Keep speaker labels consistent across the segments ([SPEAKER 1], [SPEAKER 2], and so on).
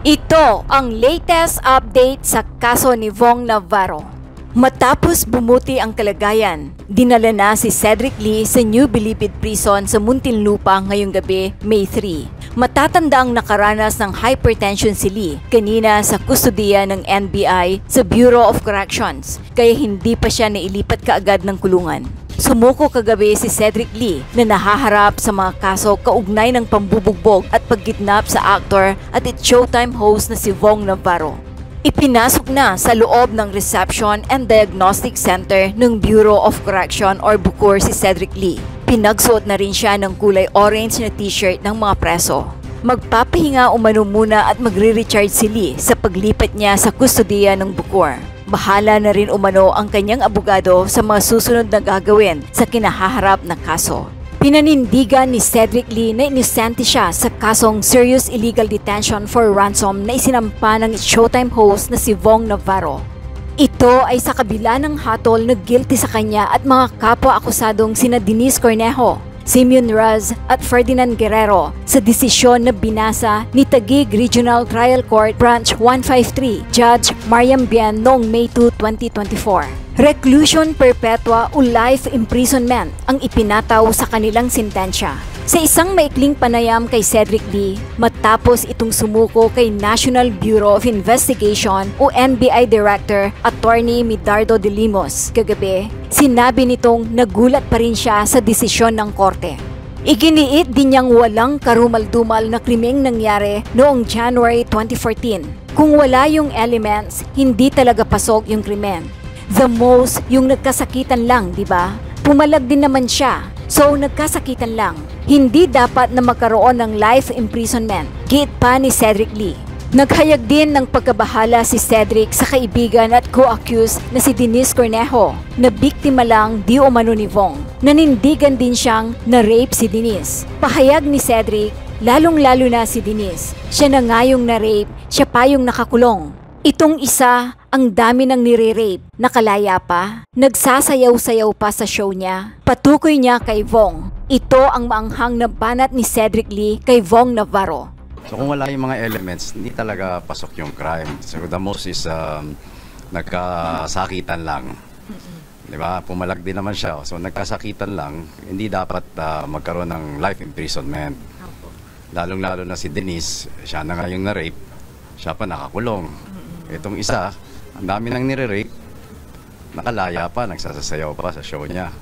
[SPEAKER 1] Ito ang latest update sa kaso ni Vong Navarro. Matapos bumuti ang kalagayan, dinala na si Cedric Lee sa New Bilibid Prison sa Muntinlupa ngayong gabi, May 3. Matatanda ang nakaranas ng hypertension si Lee kanina sa kustodiya ng NBI sa Bureau of Corrections, kaya hindi pa siya nailipat kaagad ng kulungan. Sumuko kagabi si Cedric Lee na nahaharap sa mga kaso kaugnay ng pambubugbog at pagkidnap sa actor at its Showtime host na si Vong Navarro. Ipinasok na sa loob ng Reception and Diagnostic Center ng Bureau of Correction or BUCOR si Cedric Lee. Pinagsuot na rin siya ng kulay orange na t-shirt ng mga preso. Magpapahinga umano muna at magre-recharge si Lee sa paglipat niya sa kustodiya ng BUCOR. Bahala na rin umano ang kanyang abogado sa mga susunod na gagawin sa kinahaharap na kaso. Pinanindigan ni Cedric Lee na inosente siya sa kasong serious illegal detention for ransom na isinampa ng Showtime host na si Vong Navarro. Ito ay sa kabila ng hatol na guilty sa kanya at mga kapwa-akusadong sina Denise Cornejo, Simeon Raz at Ferdinand Guerrero sa desisyon na binasa ni Taguig Regional Trial Court Branch 153 Judge Mariam Bien noong May 2, 2024. Reclusion perpetua o life imprisonment ang ipinataw sa kanilang sentensya. Sa isang maikling panayam kay Cedric Lee, matapos itong sumuko kay National Bureau of Investigation o NBI Director Attorney Medardo de Limos kagabi, sinabi nitong nagulat pa rin siya sa desisyon ng korte. Iginiit din niyang walang karumal-dumal na krimeng nangyari noong January 2014. Kung wala yung elements, hindi talaga pasok yung krimen. The most, yung nagkasakitan lang, di ba? Pumalag din naman siya, so nagkasakitan lang. Hindi dapat na magkaroon ng life imprisonment, giit pa ni Cedric Lee. Naghayag din ng pagkabahala si Cedric sa kaibigan at co-accused na si Denise Cornejo na biktima lang di umano ni Vong. Nanindigan din siyang na-rape si Denise. Pahayag ni Cedric, lalong-lalo na si Denise. Siya na nga yung na-rape, siya pa yung nakakulong. Itong isa, ang dami ng nire-rape, nakalaya pa, nagsasayaw-sayaw pa sa show niya. Patukoy niya kay Vong. Ito ang maanghang na banat ni Cedric Lee kay Vong Navarro.
[SPEAKER 2] So kung wala yung mga elements, hindi talaga pasok yung crime. So the most is nagkasakitan lang. Diba? Pumalag din naman siya. So nagkasakitan lang, hindi dapat magkaroon ng life imprisonment. Lalong-lalo na si Denise, siya na nga yung na-rape, siya pa nakakulong. Itong isa, ang dami nang nire-rape, nakalaya pa, nagsasayaw pa sa show niya.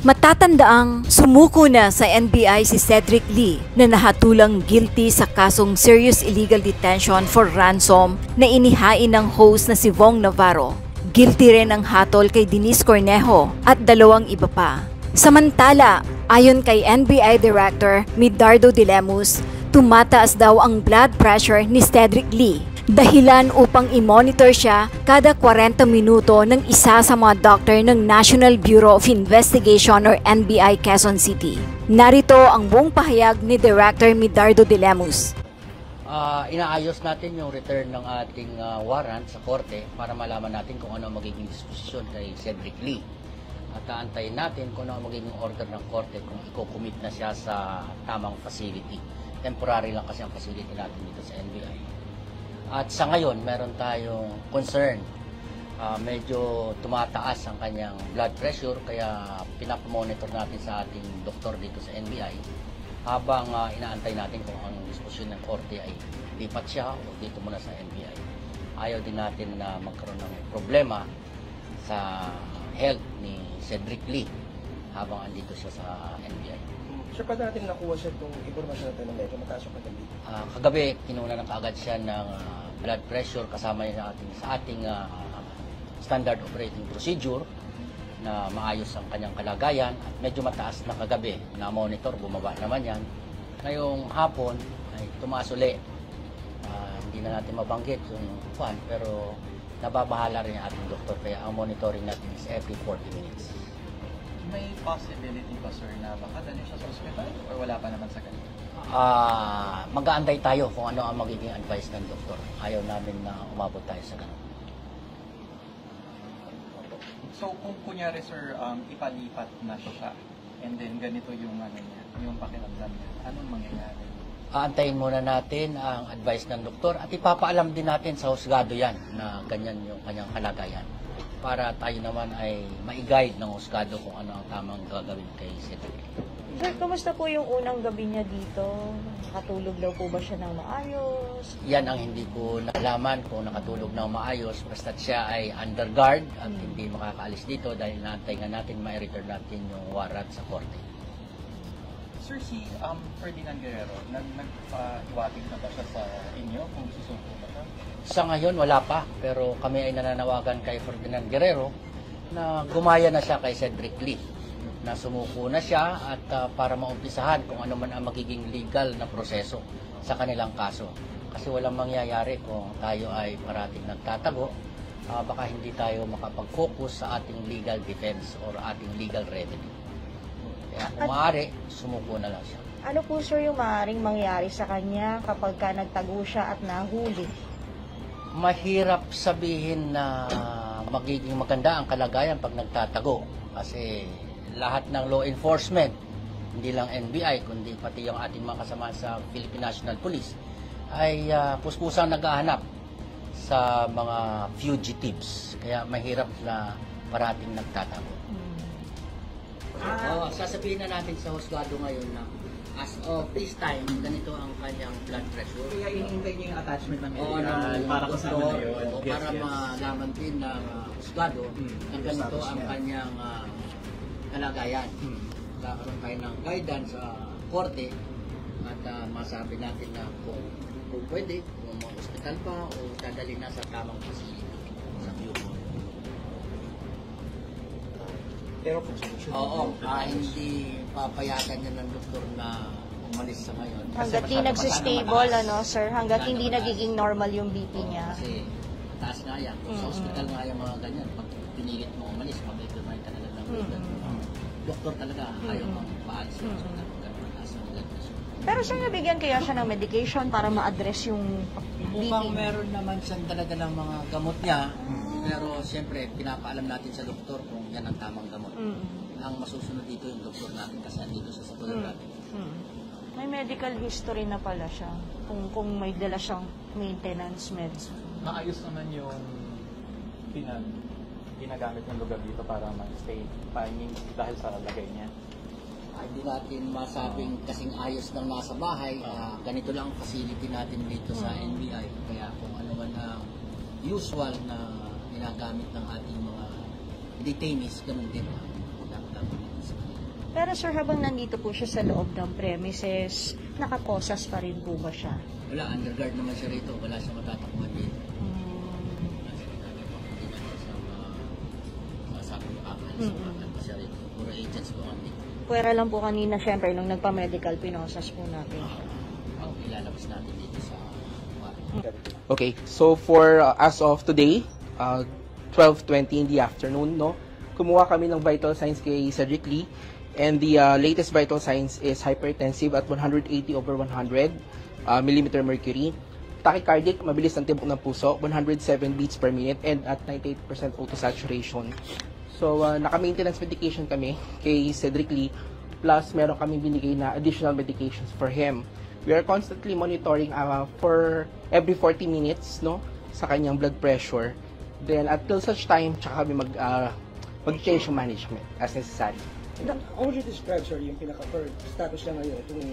[SPEAKER 1] Matatandaang sumuko na sa NBI si Cedric Lee na nahatulang guilty sa kasong serious illegal detention for ransom na inihain ng host na si Vong Navarro. Guilty rin ang hatol kay Denise Cornejo at dalawang iba pa. Samantala, ayon kay NBI Director Medardo de Limos, tumataas daw ang blood pressure ni Cedric Lee. Dahilan upang i-monitor siya kada 40 minuto ng isa sa mga doktor ng National Bureau of Investigation or NBI Quezon City. Narito ang buong pahayag ni Director Medardo de Limos.
[SPEAKER 3] Inaayos natin yung return ng ating warrant sa korte para malaman natin kung ano magiging disposisyon kay Cedric Lee. At aantayin natin kung ano magiging order ng korte kung i-commit na siya sa tamang facility. Temporary lang kasi ang facility natin dito sa NBI. At sa ngayon, meron tayong concern. Medyo tumataas ang kanyang blood pressure kaya pinapamonitor natin sa ating doktor dito sa NBI habang inaantay natin kung ang disposisyon ng korte ay lipat siya o dito muna sa NBI. Ayaw din natin na magkaroon ng problema sa health ni Cedric Lee habang andito siya sa NBI.
[SPEAKER 4] Sure pa natin nakuha siya itong informasyon natin na medyo mataas yung kagabi.
[SPEAKER 3] Kagabi, kinuna ng kaagad siya ng blood pressure kasama sa ating standard operating procedure na maayos ang kanyang kalagayan at medyo mataas na kagabi na monitor, bumaba naman yan. Ngayong hapon ay tumaas uli. Hindi na natin mabanggit yung kwan pero nababahala rin ang ating doktor kaya ang monitoring natin is every 40 minutes.
[SPEAKER 5] May possibility ba, sir, na baka dali siya sa ospital or wala pa naman sa ganito?
[SPEAKER 3] Mag-aantay tayo kung ano ang magiging advice ng doktor. Ayaw namin na umabot tayo sa ganun.
[SPEAKER 5] So, kung kunyari, sir, ipalipat na siya and then ganito yung, yung pakiramdam niya, anong mangyayari?
[SPEAKER 3] Aantayin muna natin ang advice ng doktor at ipapaalam din natin sa husgado yan na ganyan yung kanyang kalagayan para tayo naman ay ma-guide ng husgado kung ano ang tamang gagawin kay Cedric.
[SPEAKER 6] Sir, kumusta po yung unang gabi niya dito? Nakatulog daw po ba siya ng maayos?
[SPEAKER 3] Yan ang hindi ko nalaman kung nakatulog ng maayos basta't siya ay under guard at hindi makakaalis dito dahil naantay nga natin ma-return natin yung warrant sa korte.
[SPEAKER 5] Sir, si Ferdinand Guerrero, nagpa-iwating na ba siya sa inyo kung susuko ba siya?
[SPEAKER 3] Sa ngayon, wala pa. Pero kami ay nananawagan kay Ferdinand Guerrero na gumaya na siya kay Cedric Lee. Na sumuko na siya at para maumpisahan kung ano man ang magiging legal na proseso sa kanilang kaso. Kasi walang mangyayari kung tayo ay parating nagtatago. Baka hindi tayo makapag-focus sa ating legal defense or ating legal remedy. Kaya kung maaari, sumuko na lang siya.
[SPEAKER 6] Ano po sir yung maaaring mangyari sa kanya kapag ka nagtago siya at nahuli?
[SPEAKER 3] Mahirap sabihin na magiging maganda ang kalagayan pag nagtatago. Kasi lahat ng law enforcement, hindi lang NBI, kundi pati yung ating mga kasama sa Philippine National Police, ay puspusang naghahanap sa mga fugitives. Kaya mahirap na parating nagtatago. Sasabihin na natin sa husgado ngayon na as of this time, ganito ang kanyang blood pressure.
[SPEAKER 5] Kaya hinihintay niyo yung attachment ng
[SPEAKER 3] Oo, para kasama na yun. Para malaman din ng husgado na ganito ang kanyang kalagayan. Kakaroon tayo ng guidance sa korte at masabi natin na kung pwede, kung hospital pa o dadali na sa tamang facility sa Bucor.
[SPEAKER 4] Pero kung solusyon.
[SPEAKER 3] Oo, hindi papayagan niya ng doktor na umalis sa ngayon.
[SPEAKER 6] Hanggat di nagsistable, ano sir? Hanggat hindi nagiging normal yung BP niya.
[SPEAKER 3] Kasi taas nga yan. Kung sa hospital nga yung mga ganyan, pag pinilit mo umalis, mag-itumay talaga ng doktor talaga, ayaw mong paalis sa hospital. Ganun taas ang blood pressure.
[SPEAKER 6] Pero sir, nabigyan kaya siya ng medication para ma-address yung BP?
[SPEAKER 3] Mukhang meron naman siyang dala-dalang mga gamot niya, pero siyempre, pinapaalam natin sa doktor kung yan ang tamang gamot. Ang masusunod dito yung doktor natin kasi andito siya sa tulad natin.
[SPEAKER 6] May medical history na pala siya. Kung may dala siyang maintenance meds.
[SPEAKER 5] Maayos naman yung ginagamit ng lugar dito para mag-stay dahil sa lagay niya.
[SPEAKER 3] Hindi natin masabing kasing ayos ng nasa bahay. Ganito lang ang facility natin dito sa NBI. Kaya kung ano man ang usual na ginagamit ng ating mga detainees, ganun din ang ginagamit dito sa kanila.
[SPEAKER 6] Pero sir, habang nandito po siya sa loob ng premises, nakaposas pa rin po ba siya?
[SPEAKER 3] Wala, underguard naman siya rito. Wala siya matatakuhan dito. Wala siya matatakuhan. Hindi natin siya masabi ng kakalis. Wala pa siya rito. Puro agents po ang dito.
[SPEAKER 6] Pwera lang po kanina, syempre, nung nagpa-medical, pinosas po natin.
[SPEAKER 3] Ang ilalabas natin dito sa
[SPEAKER 7] Okay, so for as of today, 12:20 in the afternoon, no, kumuha kami ng vital signs kay Cedric Lee, and the latest vital signs is hypertensive at 180/100 millimeter mercury, tachycardic, mabilis ang tibok ng puso, 107 beats per minute, and at 98% auto saturation. So naka-maintenance medication kami kay Cedric Lee, plus meron kami binigay na additional medications for him. We are constantly monitoring for every 40 minutes, no, sa kanyang blood pressure. Then until such time, tsaka kami mag-change yung management as necessary.
[SPEAKER 4] How would you describe, sir, yung pinaka-current status niya ngayon, itong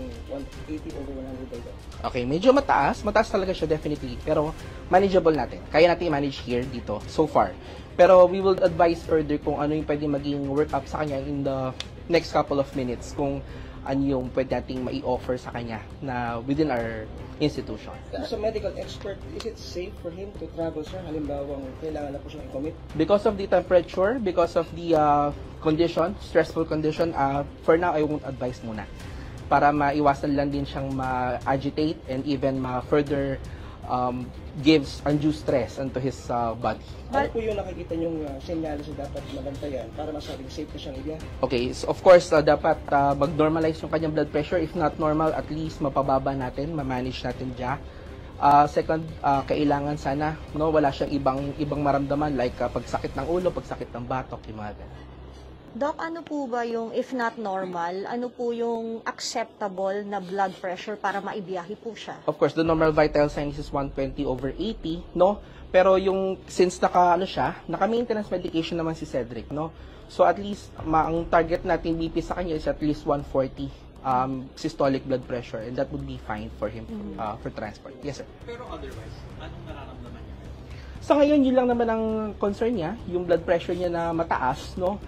[SPEAKER 4] 180/100 by that?
[SPEAKER 7] Okay, medyo mataas talaga siya definitely, pero manageable natin. Kaya natin i-manage here dito so far. Pero we will advise further kung ano yung pwede maging work-up sa kanya in the next couple of minutes, kung ano yung pwede nating mai-offer sa kanya na within our institution.
[SPEAKER 4] As a medical expert, is it safe for him to travel, sir? Halimbawa, kailangan na po siyang i-commit?
[SPEAKER 7] Because of the temperature, because of the condition, stressful condition, for now, I won't advise muna. Para maiwasan lang din siyang ma-agitate and even ma-further gives undue stress onto his body.
[SPEAKER 4] Ano po yung nakikita niyong senyales na dapat mabantayan para masabing safe na siyang ibiyahe?
[SPEAKER 7] Okay, so of course, dapat mag-normalize yung kanyang blood pressure. If not normal, at least mapababa natin, ma-manage natin dyan. Second, kailangan sana, no, wala siyang ibang maramdaman like pagsakit ng ulo, pagsakit ng batok, yung mga ganun.
[SPEAKER 6] Doc, ano po ba yung, if not normal, ano po yung acceptable na blood pressure para maibiyahe po siya?
[SPEAKER 7] Of course, the normal vital signs is 120/80, no? Pero yung, since naka-maintenance medication naman si Cedric, no? So at least, ang target natin BP sa kanya is at least 140 systolic blood pressure, and that would be fine for him for transport. Yes, sir.
[SPEAKER 5] Pero otherwise, anong nararamdaman niya?
[SPEAKER 7] Sa ngayon, yun lang naman ang concern niya, yung blood pressure niya na mataas, no?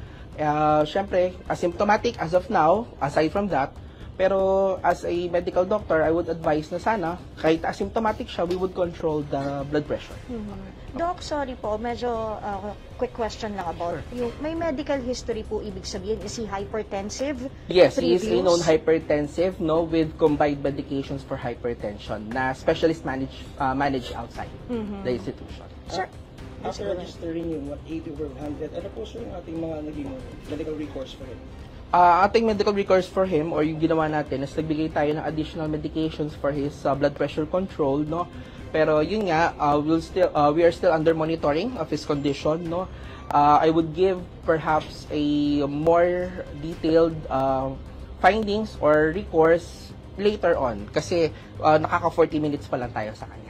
[SPEAKER 7] Siyempre, asymptomatic as of now, aside from that, pero as a medical doctor, I would advise na sana, kahit asymptomatic siya, we would control the blood pressure.
[SPEAKER 6] Doc, sorry po, medyo quick question lang about, yung, may medical history po, ibig sabihin, is he hypertensive?
[SPEAKER 7] Yes, he is a
[SPEAKER 6] Previous?
[SPEAKER 7] known hypertensive, no, with combined medications for hypertension na specialist manage outside the institution.
[SPEAKER 6] Sir,
[SPEAKER 4] After registering yung 180/100, ano po sir yung ating mga naging medical recourse for him?
[SPEAKER 7] Ating medical recourse for him, or yung ginawa natin, is nagbigay tayo ng additional medications for his blood pressure control, no? Pero yun nga, we are still under monitoring of his condition, no? I would give perhaps a more detailed findings or recourse later on, kasi nakaka 40 minutes pa lang tayo sa kanya.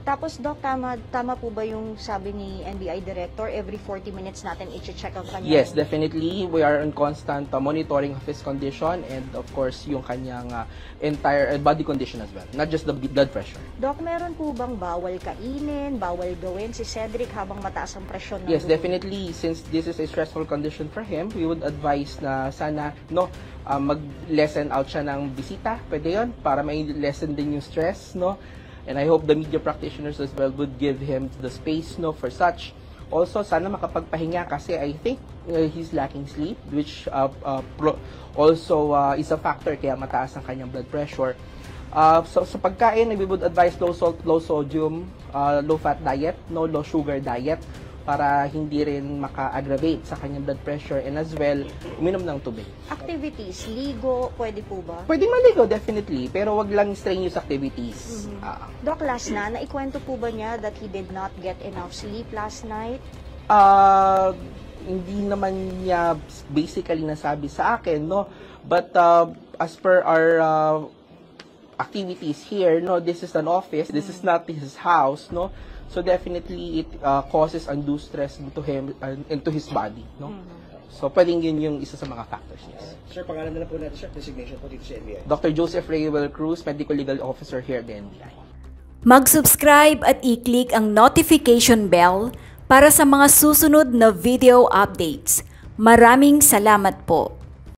[SPEAKER 6] tapos Doc, tama po ba yung sabi ni NBI Director, every 40 minutes natin i-check ang kanya?
[SPEAKER 7] Yes, definitely. We are in constant monitoring of his condition, and of course, yung kanyang entire body condition as well, not just the blood pressure.
[SPEAKER 6] Doc, meron po bang bawal kainin, bawal gawin si Cedric habang mataas ang presyon ng
[SPEAKER 7] Yes,
[SPEAKER 6] dugo?
[SPEAKER 7] definitely. Since this is a stressful condition for him, we would advise na sana, no, mag-lessen out siya ng bisita. Pwede yun, para may lessen din yung stress, no? And I hope the media practitioners as well would give him the space, no, for such. Also, sana makapagpahinga kasi I think he's lacking sleep, which also is a factor kaya mataas ang kanyang blood pressure. So sa pagkain, we would advise low salt, low sodium, low fat diet, no, low sugar diet, para hindi rin maka-aggravate sa kanyang blood pressure, and as well, uminom ng tubig.
[SPEAKER 6] Activities, ligo, pwede po ba?
[SPEAKER 7] Pwede maligo, definitely, pero wag lang strenuous activities.
[SPEAKER 6] Doc, last na, naikwento po ba niya that he did not get enough sleep last night?
[SPEAKER 7] Hindi naman niya basically nasabi sa akin, no? But as per our activities here, no, this is an office, this is not his house, no? So definitely it causes undue stress into him and into his body, no? So pwedeng yun yung isa sa mga factors niya.
[SPEAKER 4] Sir, pangalan na lang po natin sir, designation po dito sa NBI.
[SPEAKER 7] Dr. Joseph Rayuel Cruz, Medical Legal Officer here at the NBI.
[SPEAKER 1] Mag-subscribe at i-click ang notification bell para sa mga susunod na video updates. Maraming salamat po.